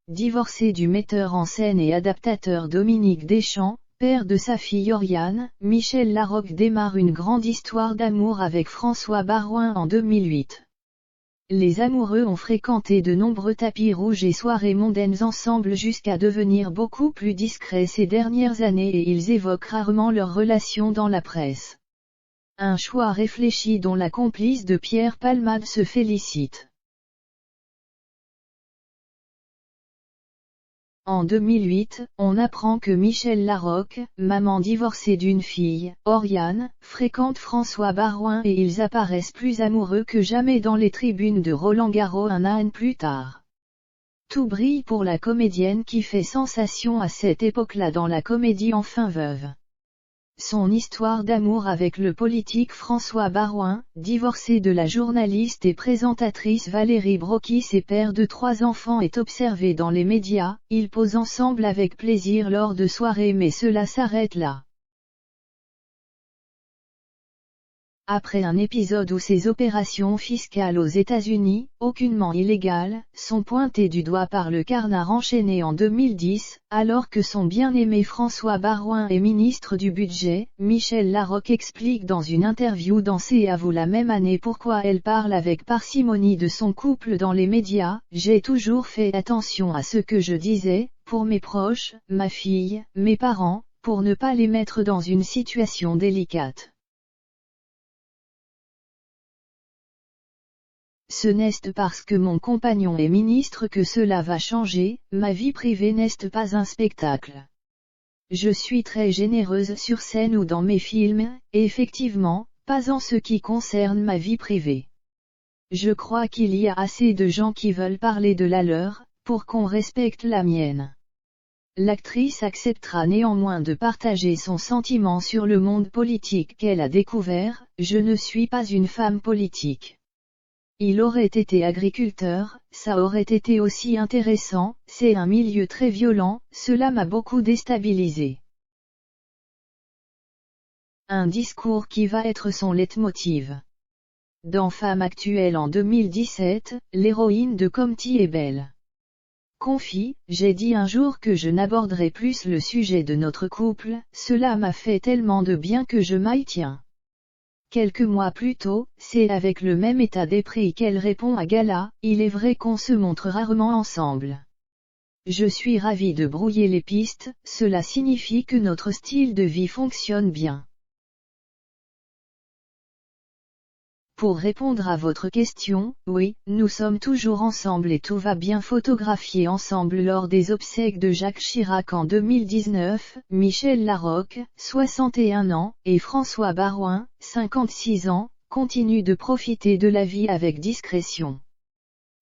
divorcé du metteur en scène et adaptateur Dominique Deschamps, père de sa fille Oriane, Michel Larocque démarre une grande histoire d'amour avec François Baroin en 2008. Les amoureux ont fréquenté de nombreux tapis rouges et soirées mondaines ensemble jusqu'à devenir beaucoup plus discrets ces dernières années et ils évoquent rarement leur relation dans la presse. Un choix réfléchi dont la complice de Pierre Palmade se félicite. En 2008, on apprend que Michel Larocque, maman divorcée d'une fille, Oriane, fréquente François Baroin et ils apparaissent plus amoureux que jamais dans les tribunes de Roland-Garros un an plus tard. Tout brille pour la comédienne qui fait sensation à cette époque-là dans la comédie Enfin veuve. Son histoire d'amour avec le politique François Baroin, divorcé de la journaliste et présentatrice Valérie Brokis et père de 3 enfants est observée dans les médias, ils posent ensemble avec plaisir lors de soirées mais cela s'arrête là. Après un épisode où ses opérations fiscales aux États-Unis, aucunement illégales, sont pointées du doigt par le Canard enchaîné en 2010, alors que son bien-aimé François Baroin est ministre du Budget, Michel Larocque explique dans une interview dans C'est à vous la même année pourquoi elle parle avec parcimonie de son couple dans les médias. J'ai toujours fait attention à ce que je disais, pour mes proches, ma fille, mes parents, pour ne pas les mettre dans une situation délicate. Ce n'est parce que mon compagnon est ministre que cela va changer, ma vie privée n'est pas un spectacle. Je suis très généreuse sur scène ou dans mes films, et effectivement, pas en ce qui concerne ma vie privée. Je crois qu'il y a assez de gens qui veulent parler de la leur, pour qu'on respecte la mienne. L'actrice acceptera néanmoins de partager son sentiment sur le monde politique qu'elle a découvert. Je ne suis pas une femme politique. Il aurait été agriculteur, ça aurait été aussi intéressant, c'est un milieu très violent, cela m'a beaucoup déstabilisé. Un discours qui va être son leitmotiv. Dans Femme actuelle en 2017, l'héroïne de Comty est belle. Confie, j'ai dit un jour que je n'aborderai plus le sujet de notre couple, cela m'a fait tellement de bien que je m'y tiens. Quelques mois plus tôt, c'est avec le même état d'esprit qu'elle répond à Gala, il est vrai qu'on se montre rarement ensemble. Je suis ravie de brouiller les pistes, cela signifie que notre style de vie fonctionne bien. Pour répondre à votre question, oui, nous sommes toujours ensemble et tout va bien. Photographié ensemble lors des obsèques de Jacques Chirac en 2019, Michel Larocque, 61 ans, et François Baroin, 56 ans, continuent de profiter de la vie avec discrétion.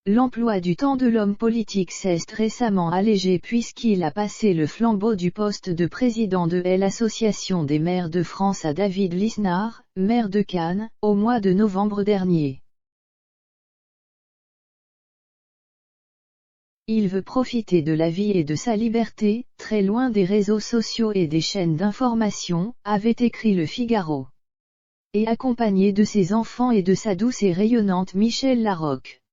L'emploi du temps de l'homme politique s'est récemment allégé puisqu'il a passé le flambeau du poste de président de l'Association des maires de France à David Lisnard, maire de Cannes, au mois de novembre dernier. Il veut profiter de la vie et de sa liberté, très loin des réseaux sociaux et des chaînes d'information, avait écrit Le Figaro. Et accompagné de ses enfants et de sa douce et rayonnante Michel Larocque.